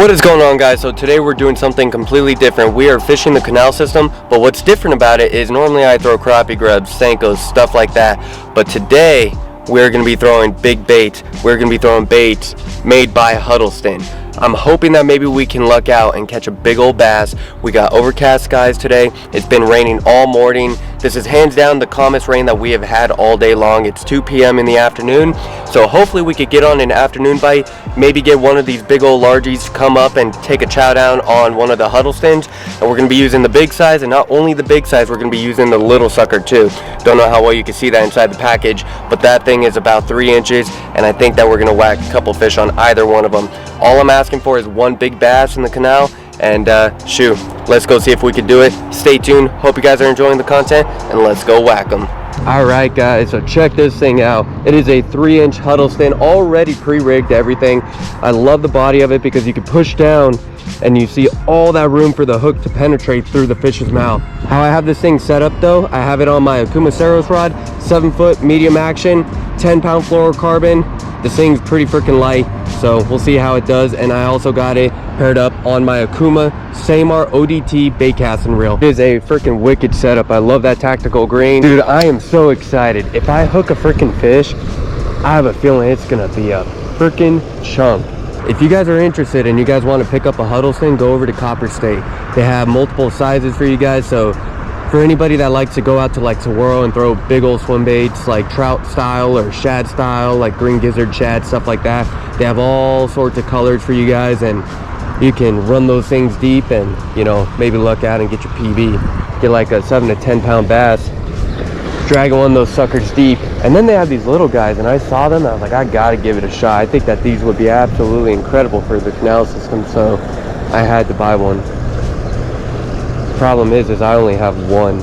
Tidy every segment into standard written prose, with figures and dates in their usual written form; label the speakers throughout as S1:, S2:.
S1: What is going on, guys? So today we're doing something completely different. We are fishing the canal system, but what's different about it is normally I throw crappie grubs, Senkos, stuff like that, but today we're going to be throwing big baits. We're going to be throwing baits made by Huddleston. I'm hoping that maybe we can luck out and catch a big old bass. We got overcast skies today. It's been raining all morning. This is hands down the calmest rain that we have had all day long. It's 2 p.m. in the afternoon, so hopefully we could get on an afternoon bite, maybe get one of these big old largies, come up and take a chow down on one of the Huddlestons. And we're going to be using the big size, and not only the big size, we're going to be using the little sucker too. Don't know how well you can see that inside the package, but that thing is about 3 inches, and I think that we're going to whack a couple fish on either one of them. All I'm asking for is one big bass in the canal, and shoot, let's go see if we can do it. Stay tuned. Hope you guys are enjoying the content, and let's go whack them. Alright guys, so check this thing out. It is a 3-inch Huddleston, already pre-rigged, everything. I love the body of it because you can push down and you see all that room for the hook to penetrate through the fish's mouth. How I have this thing set up though, I have it on my Okuma Saros rod, 7-foot medium action, 10-pound fluorocarbon. This thing's pretty freaking light, so we'll see how it does. And I also got it paired up on my Okuma Samar ODT bait casting reel. It is a freaking wicked setup. I love that tactical green. Dude, I am so excited. If I hook a freaking fish, I have a feeling it's gonna be a freaking chunk. If you guys are interested and you guys want to pick up a Huddleston, go over to Copper State. They have multiple sizes for you guys, so for anybody that likes to go out to like Saguaro and throw big old swim baits like trout style or shad style, like green gizzard shad, stuff like that, they have all sorts of colors for you guys, and you can run those things deep and, you know, maybe luck out and get your PB. Get like a 7 to 10 pound bass, dragging one of those suckers deep. And then they have these little guys, and I saw them and I was like, I gotta give it a shot. I think that these would be absolutely incredible for the canal system, so I had to buy one. Problem is I only have one.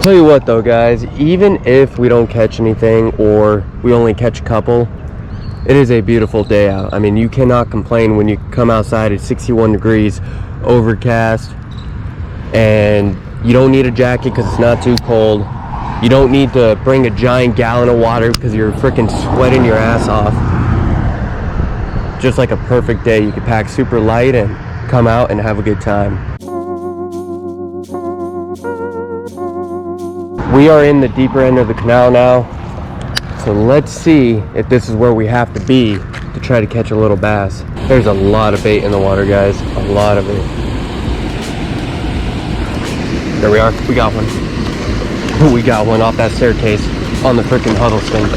S1: Tell you what though, guys, even if we don't catch anything or we only catch a couple, it is a beautiful day out. I mean, you cannot complain when you come outside at 61 degrees, overcast, and you don't need a jacket because it's not too cold. You don't need to bring a giant gallon of water because you're freaking sweating your ass off. Just like a perfect day. You can pack super light and come out and have a good time. We are in the deeper end of the canal now, so let's see if this is where we have to be to try to catch a little bass. There's a lot of bait in the water, guys, a lot of it. There we are, we got one. We got one off that staircase on the freaking Huddleston.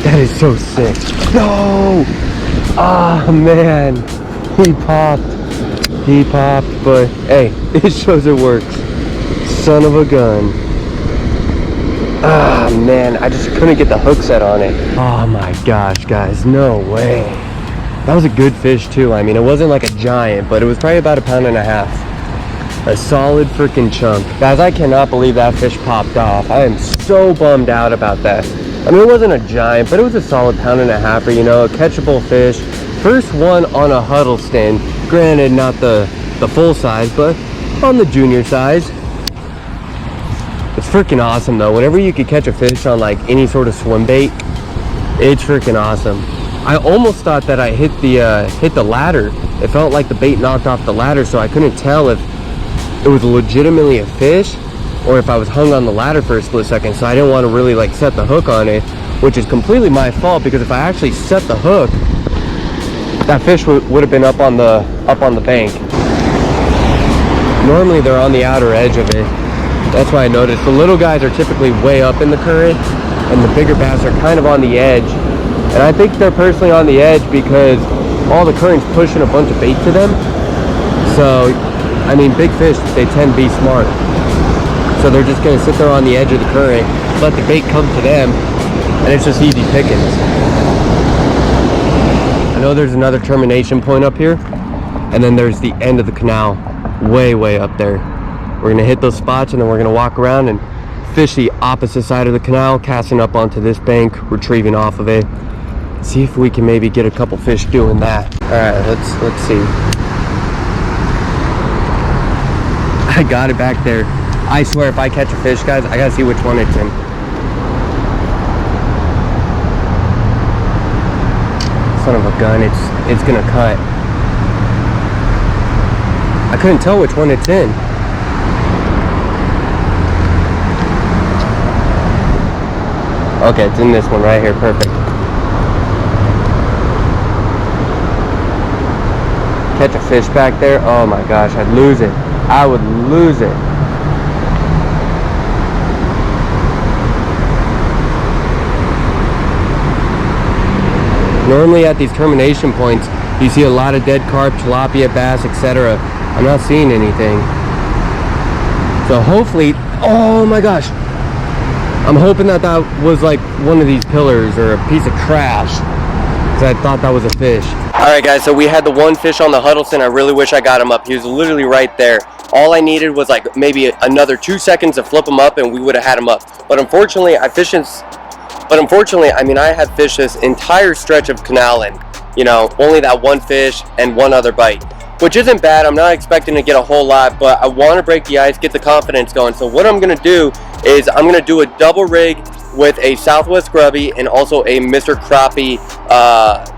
S1: That is so sick. No! Ah, man, he popped, but hey, it shows it works. Son of a gun. Ah, man, I just couldn't get the hook set on it. Oh my gosh, guys, no way. That was a good fish too. I mean, it wasn't like a giant, but it was probably about 1.5 pounds. A solid freaking chunk. Guys, I cannot believe that fish popped off. I am so bummed out about that. I mean, it wasn't a giant, but it was a solid 1.5 pounder, you know, a catchable fish. First one on a Huddleston. Granted, not the full size, but on the junior size. It's freaking awesome though. Whenever you could catch a fish on like any sort of swim bait, it's freaking awesome. I almost thought that I hit the ladder. It felt like the bait knocked off the ladder, so I couldn't tell if it was legitimately a fish or if I was hung on the ladder for a split second. So I didn't want to really like set the hook on it, which is completely my fault, because if I actually set the hook, that fish would have been up on the bank. Normally they're on the outer edge of it. That's why I noticed the little guys are typically way up in the current and the bigger bass are kind of on the edge. And I think they're personally on the edge because all the current's pushing a bunch of bait to them. So I mean, big fish, they tend to be smart. So they're just gonna sit there on the edge of the current, let the bait come to them, and it's just easy pickings. I know there's another termination point up here, and then there's the end of the canal, way up there. We're gonna hit those spots, and then we're gonna walk around and fish the opposite side of the canal, casting up onto this bank, retrieving off of it. See if we can maybe get a couple fish doing that. All right, let's see. I got it back there. I swear if I catch a fish, guys, I gotta see which one it's in. Son of a gun, it's gonna cut. I couldn't tell which one it's in. Okay, it's in this one right here, perfect. Catch a fish back there, oh my gosh, I'd lose it. I would lose it. Normally at these termination points, you see a lot of dead carp, tilapia, bass, etc. I'm not seeing anything. So hopefully, oh my gosh. I'm hoping that was like one of these pillars or a piece of trash, because I thought that was a fish. Alright guys, so we had the one fish on the Huddleston. I really wish I got him up. He was literally right there. All I needed was like maybe another 2 seconds to flip him up and we would have had him up. But unfortunately, I had fished this entire stretch of canal and, you know, only that one fish and one other bite, which isn't bad. I'm not expecting to get a whole lot, but I want to break the ice, get the confidence going. So what I'm going to do is I'm going to do a double rig with a Southwest Grubby and also a Mr. Crappie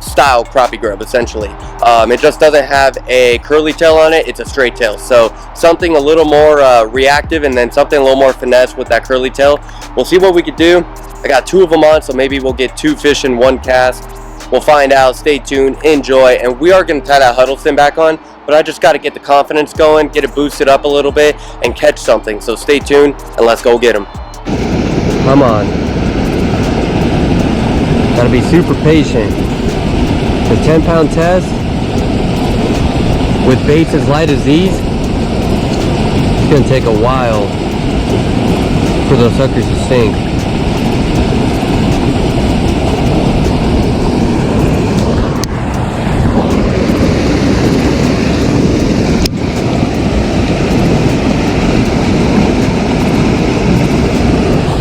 S1: style crappie grub, essentially. It just doesn't have a curly tail on it, it's a straight tail. So something a little more reactive and then something a little more finesse with that curly tail. We'll see what we could do. I got 2 of them on, so maybe we'll get 2 fish in 1 cast. We'll find out. Stay tuned, enjoy, and we are going to tie that Huddleston back on, but I just got to get the confidence going, get it boosted up a little bit, and catch something. So stay tuned, and let's go get them. Come on. Gotta be super patient. The 10-pound test with baits as light as these, it's gonna take a while for those suckers to sink.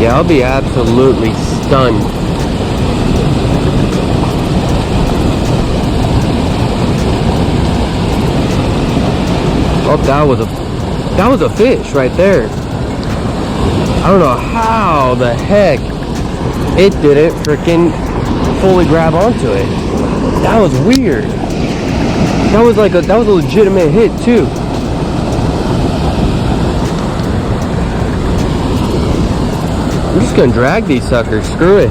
S1: Yeah, I'll be absolutely stunned. Oh, that was a fish right there. I don't know how the heck it didn't freaking fully grab onto it. That was weird. That was a legitimate hit too. I'm just gonna drag these suckers, screw it.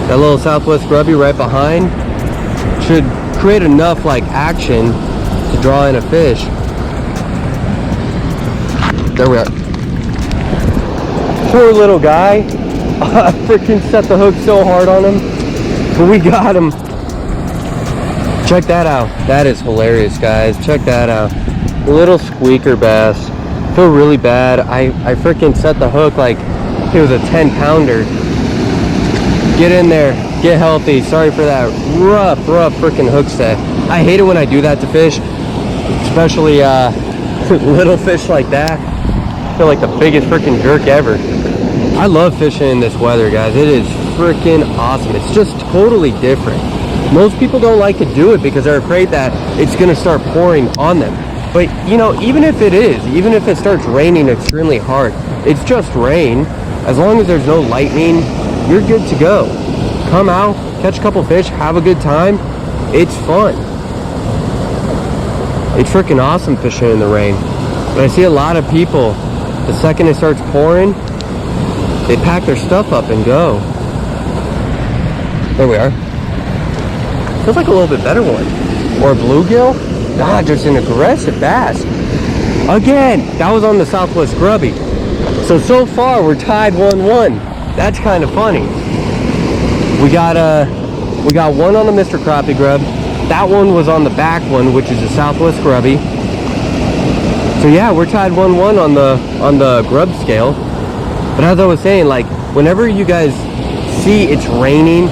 S1: That little Southwest Grubby right behind should create enough like action to draw in a fish. There we are. Poor little guy. I freaking set the hook so hard on him, but we got him. Check that out. That is hilarious, guys. Check that out. Little squeaker bass. I feel really bad. I freaking set the hook like it was a 10-pounder. Get in there, get healthy. Sorry for that rough freaking hook set. I hate it when I do that to fish, especially little fish like that. I feel like the biggest freaking jerk ever. I love fishing in this weather, guys. It is freaking awesome. It's just totally different. Most people don't like to do it because they're afraid that it's gonna start pouring on them. But, you know, even if it starts raining extremely hard, it's just rain. As long as there's no lightning, you're good to go. Come out, catch a couple fish, have a good time. It's fun. It's freaking awesome fishing in the rain. But I see a lot of people, the second it starts pouring, they pack their stuff up and go. There we are. Feels like a little bit better one. Or a bluegill. God, just an aggressive bass. Again, that was on the Southwest Grubby. So far we're tied 1-1. That's kind of funny. We got one on the Mr. Crappie Grub. That one was on the back one, which is the Southwest Grubby. So yeah, we're tied 1-1 on the grub scale. But as I was saying, like, whenever you guys see it's raining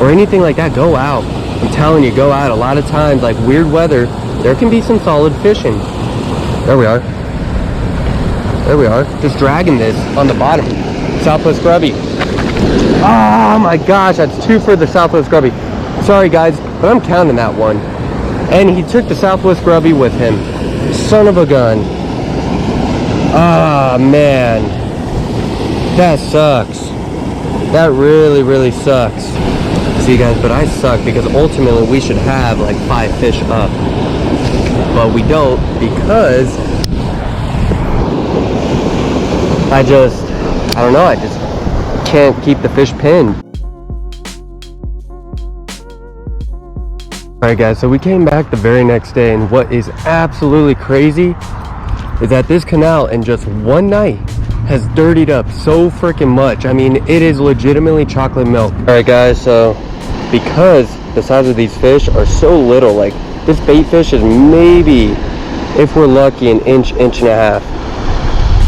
S1: or anything like that, go out. I'm telling you, go out. A lot of times, like weird weather, there can be some solid fishing. There we are. There we are. Just dragging this on the bottom. Southwest Grubby. Oh my gosh, that's 2 for the Southwest Grubby. Sorry guys, but I'm counting that one. And he took the Southwest Grubby with him. Son of a gun. Ah, man. That sucks. That really sucks. See guys, but I suck because ultimately we should have like 5 fish up. But we don't because I don't know, I just can't keep the fish pinned. Alright guys, so we came back the very next day, and what is absolutely crazy is that this canal in just one night has dirtied up so freaking much. I mean, it is legitimately chocolate milk. Alright guys, so because the size of these fish are so little, like this bait fish is maybe, if we're lucky, an inch and a half.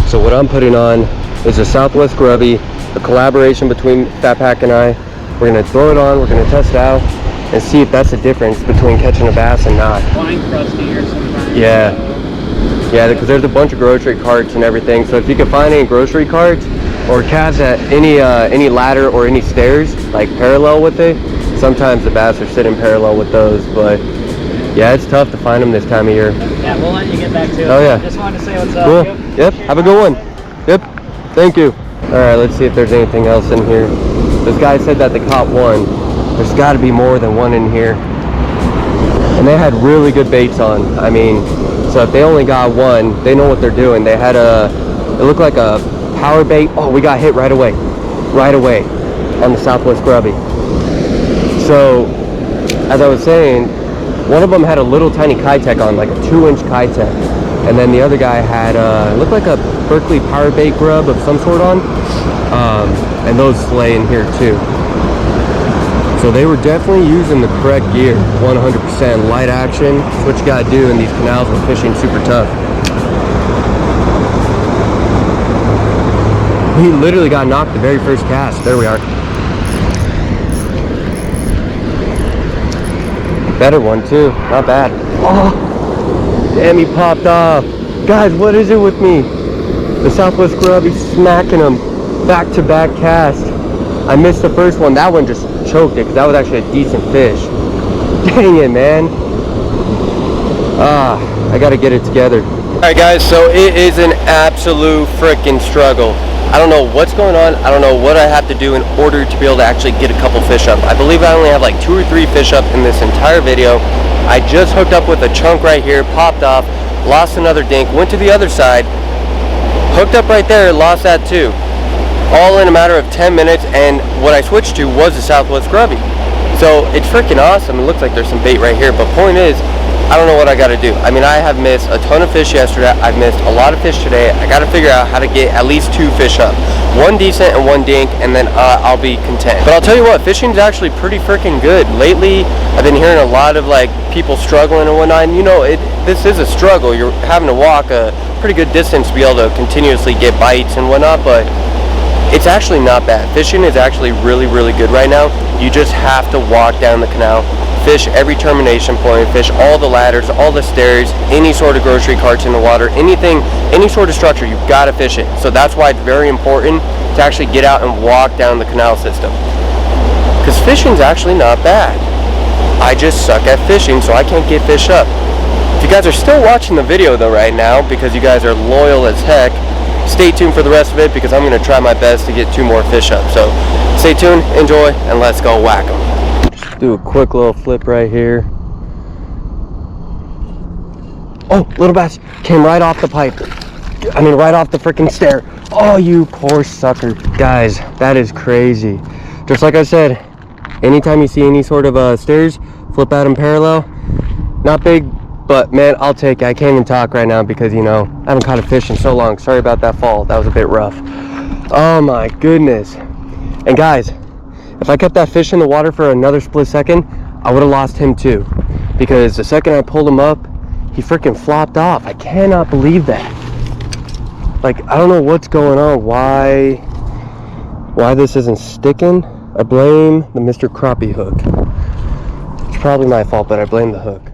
S1: So what I'm putting on is a Southwest Grubby, a collaboration between Fat Pack and I. We're gonna throw it on, we're gonna test it out, and see if that's the difference between catching a bass and not.
S2: Line crusty here sometimes.
S1: Yeah, because there's a bunch of grocery carts and everything. So if you can find any grocery carts or calves at any ladder or any stairs like parallel with it, sometimes the bass are sitting parallel with those. But yeah, it's tough to find them this time of year.
S2: Yeah, we'll let you get back to it.
S1: Oh yeah.
S2: Just wanted to say what's up.
S1: Cool. Yep. Have a good one. Yep. Thank you. All right, let's see if there's anything else in here. This guy said that they caught one. There's got to be more than one in here. And they had really good baits on. I mean, so if they only got one, they know what they're doing. They had it looked like a power bait. Oh, we got hit right away on the Southwest Grubby. So, as I was saying, one of them had a little tiny Kitech on, like a 2-inch Kitech. And then the other guy had, it looked like a Berkley power bait grub of some sort on. And those slay in here too. So they were definitely using the correct gear, 100%. Light action, it's what you gotta do in these canals when fishing super tough. He literally got knocked the very first cast. There we are. Better one too, not bad. Oh, damn, he popped off. Guys, what is it with me? The Southwest Grubby smacking him back-to-back cast. I missed the first one. That one just choked it because that was actually a decent fish. Dang it, man. I gotta get it together. Alright guys, so it is an absolute freaking struggle. I don't know what's going on. I don't know what I have to do in order to be able to actually get a couple fish up. I believe I only have like 2 or 3 fish up in this entire video. I just hooked up with a chunk right here, popped off, lost another dink, went to the other side, hooked up right there, lost that too. All in a matter of 10 minutes, and what I switched to was the Southwest Grubby. So it's freaking awesome. It looks like there's some bait right here, but point is, I don't know what I gotta do. I mean, I have missed a ton of fish yesterday. I've missed a lot of fish today. I gotta figure out how to get at least 2 fish up. 1 decent and 1 dink, and then I'll be content. But I'll tell you what, fishing's actually pretty freaking good. Lately, I've been hearing a lot of like people struggling and whatnot, and you know, this is a struggle. You're having to walk a pretty good distance to be able to continuously get bites and whatnot, but it's actually not bad. Fishing is actually really good right now. You just have to walk down the canal, fish every termination point, fish all the ladders, all the stairs, any sort of grocery carts in the water, anything, any sort of structure, you've got to fish it. So that's why it's very important to actually get out and walk down the canal system. Because fishing's actually not bad. I just suck at fishing, so I can't get fish up. If you guys are still watching the video though right now, because you guys are loyal as heck, stay tuned for the rest of it because I'm going to try my best to get 2 more fish up. So stay tuned, enjoy, and let's go whack them. Just do a quick little flip right here. Oh, little bass came right off the pipe. I mean, right off the freaking stair. Oh, you poor sucker. Guys, that is crazy. Just like I said, anytime you see any sort of stairs, flip at them parallel. Not big, but man, I'll take it. I can't even talk right now because, you know, I haven't caught a fish in so long. Sorry about that fall. That was a bit rough. Oh my goodness. And guys, if I kept that fish in the water for another split second, I would have lost him too. Because the second I pulled him up, he freaking flopped off. I cannot believe that. Like, I don't know what's going on. Why this isn't sticking. I blame the Mr. Crappie hook. It's probably my fault, but I blame the hook.